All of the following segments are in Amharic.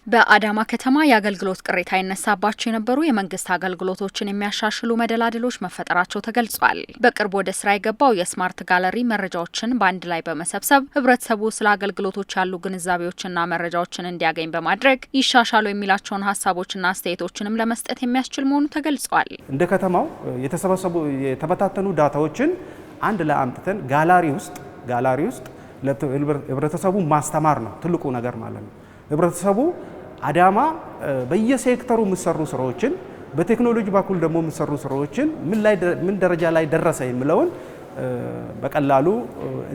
በአዳማ ከተማ የአገልግሎት ቅሬታ ይነሳባቸው የነበሩ የመንግስት አገልግሎቶችን የሚያሻሽሉ መደላድሎች መፈጠራቸው ተገልጿል። በቅርብ ወደ ስራ የገባው የስማርት ጋለሪ መረጃዎችን በአንድ ላይ በመሰብሰብ ህብረተሰቡ ስለ አገልግሎቶች ያሉ ግንዛቤዎችና መረጃዎችን እንዲያገኝ በማድረግ ይሻሻሉ የሚላቸውን ሀሳቦችና አስተያየቶችንም ለመስጠት የሚያስችል መሆኑ ተገልጿል። እንደ ከተማው የተሰበሰቡ የተበታተኑ ዳታዎችን አንድ ላይ አምጥተን ጋላሪ ውስጥ ለህብረተሰቡ ማስተማር ነው ትልቁ ነገር ማለት ነው። ህብረተሰቡ አዳማ በየሴክተሩ የሚሰሩ ስራዎችን በቴክኖሎጂ በኩል ደግሞ የሚሰሩ ስራዎችን ምን ደረጃ ላይ ደረሰ የሚለውን በቀላሉ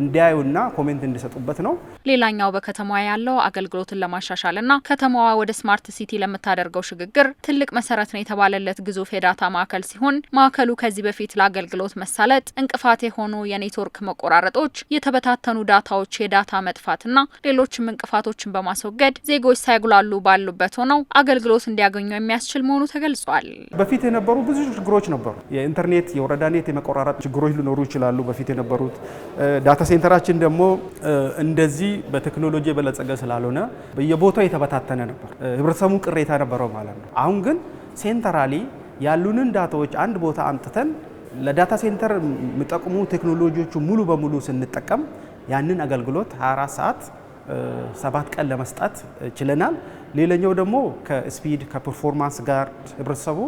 እንዲያዩና ኮሜንት እንዲሰጡበት ነው። ሌላኛው በከተማዋ ያለው አገልግሎትን ለማሻሻልና ከተማዋ ወደ ስማርት ሲቲ ለምታደርገው ሽግግር ትልቅ መሰረት ነው የተባለለት ግዙፍ የዳታ ማዕከል ሲሆን ማዕከሉ ከዚህ በፊት ለአገልግሎት መሳለጥ እንቅፋት የሆኑ የኔትወርክ መቆራረጦች፣ የተበታተኑ ዳታዎች የዳታ መጥፋትና ሌሎችም እንቅፋቶችን በማስወገድ ዜጎች ሳይጉላሉ ባሉበት ሆነው አገልግሎት እንዲያገኙ የሚያስችል መሆኑ ተገልጿል። በፊት የነበሩ ብዙ ችግሮች ነበሩ። የኢንተርኔት የወረዳ ኔት የመቆራረጥ ችግሮች ሊኖሩ ይችላሉ። በፊት የነበሩት ዳታ ሴንተራችን ደግሞ እንደዚህ በቴክኖሎጂ የበለጸገ ስላልሆነ በየቦታው የተበታተነ ነበር። ህብረተሰቡ ቅሬታ ነበረው ማለት ነው። አሁን ግን ሴንተራሊ ያሉንን ዳታዎች አንድ ቦታ አምጥተን ለዳታ ሴንተር የሚጠቅሙ ቴክኖሎጂዎቹ ሙሉ በሙሉ ስንጠቀም ያንን አገልግሎት 24 ሰዓት 7 ቀን ለመስጠት ችለናል። ሌላኛው ደግሞ ከስፒድ ከፐርፎርማንስ ጋር ህብረተሰቡ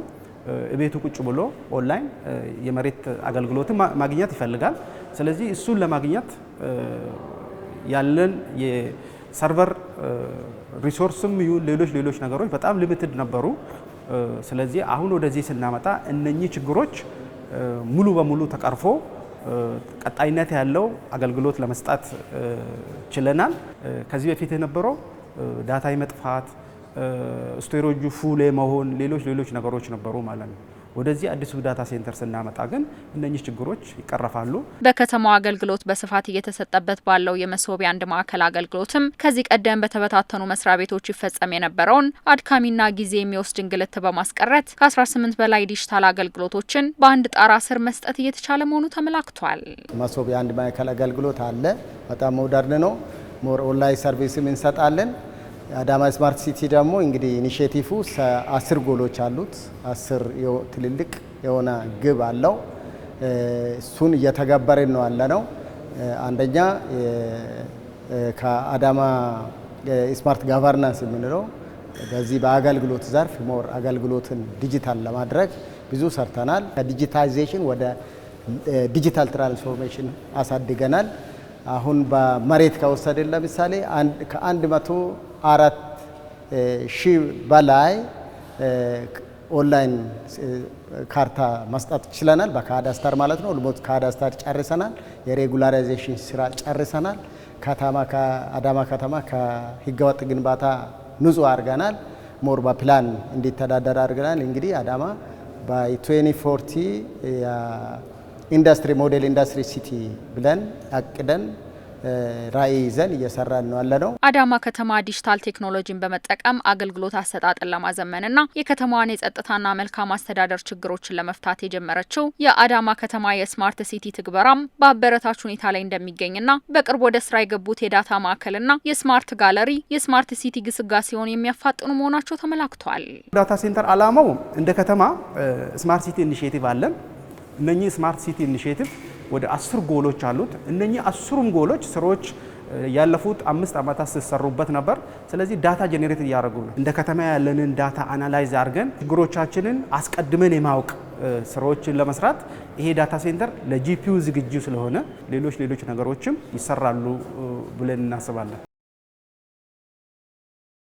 ቤቱ ቁጭ ብሎ ኦንላይን የመሬት አገልግሎትን ማግኘት ይፈልጋል። ስለዚህ እሱን ለማግኘት ያለን የሰርቨር ሪሶርስም ይሁን ሌሎች ነገሮች በጣም ሊሚትድ ነበሩ። ስለዚህ አሁን ወደዚህ ስናመጣ እነኚህ ችግሮች ሙሉ በሙሉ ተቀርፎ ቀጣይነት ያለው አገልግሎት ለመስጠት ችለናል። ከዚህ በፊት የነበረው ዳታ የመጥፋት ስቶሬጁ ፉል መሆን ሌሎች ነገሮች ነበሩ ማለት ነው። ወደዚህ አዲሱ ዳታ ሴንተር ስናመጣ ግን እነኚህ ችግሮች ይቀረፋሉ። በከተማው አገልግሎት በስፋት እየተሰጠበት ባለው የመሶብ አንድ ማዕከል አገልግሎትም ከዚህ ቀደም በተበታተኑ መስሪያ ቤቶች ይፈጸም የነበረውን አድካሚና ጊዜ የሚወስድ እንግልት በማስቀረት ከ18 በላይ ዲጂታል አገልግሎቶችን በአንድ ጣራ ስር መስጠት እየተቻለ መሆኑ ተመላክቷል። መሶብ አንድ ማዕከል አገልግሎት አለ። በጣም ሞደርን ነው። ሞር ኦንላይን ሰርቪስም እንሰጣለን። አዳማ ስማርት ሲቲ ደግሞ እንግዲህ ኢኒሼቲቭ 10 ጎሎች አሉት። 10 ትልልቅ የሆነ ግብ አለው። እሱን እየተገበርን ነው ያለነው። አንደኛ ከአዳማ ስማርት ጋቨርናንስ የምንለው በዚህ በአገልግሎት ዘርፍ ሞር አገልግሎትን ዲጂታል ለማድረግ ብዙ ሰርተናል። ከዲጂታይዜሽን ወደ ዲጂታል ትራንስፎርሜሽን አሳድገናል። አሁን በመሬት ከወሰድን ለምሳሌ ከ104 ሺህ በላይ ኦንላይን ካርታ መስጠት ችለናል። በካዳስተር ማለት ነው። ኦልሞስት ካዳስተር ጨርሰናል። የሬጉላራይዜሽን ስራ ጨርሰናል። አዳማ ከተማ ከህገወጥ ግንባታ ንጹህ አድርገናል። ሞር በፕላን እንዲተዳደር አድርገናል። እንግዲህ አዳማ በ2040 ኢንዱስትሪ ሞዴል ኢንዱስትሪ ሲቲ ብለን አቅደን ራዕይ ይዘን እየሰራን ነው ያለነው። አዳማ ከተማ ዲጂታል ቴክኖሎጂን በመጠቀም አገልግሎት አሰጣጥን ለማዘመንና የከተማዋን የጸጥታና መልካም አስተዳደር ችግሮችን ለመፍታት የጀመረችው የአዳማ ከተማ የስማርት ሲቲ ትግበራም በአበረታች ሁኔታ ላይ እንደሚገኝና በቅርብ ወደ ስራ የገቡት የዳታ ማዕከልና የስማርት ጋለሪ የስማርት ሲቲ ግስጋሴውን የሚያፋጥኑ መሆናቸው ተመላክቷል። ዳታ ሴንተር አላማው እንደ ከተማ ስማርት ሲቲ ኢኒሼቲቭ አለን። እነኚህ ስማርት ሲቲ ኢኒሼቲቭ ወደ 10 ጎሎች አሉት። እነኚህ 10ም ጎሎች ስራዎች ያለፉት 5 ዓመታት ሲሰሩበት ነበር። ስለዚህ ዳታ ጄኔሬት እያደረጉ ነው። እንደ ከተማ ያለንን ዳታ አናላይዝ አድርገን ችግሮቻችንን አስቀድመን የማወቅ ስራዎችን ለመስራት ይሄ ዳታ ሴንተር ለጂፒዩ ዝግጁ ስለሆነ ሌሎች ነገሮችም ይሰራሉ ብለን እናስባለን።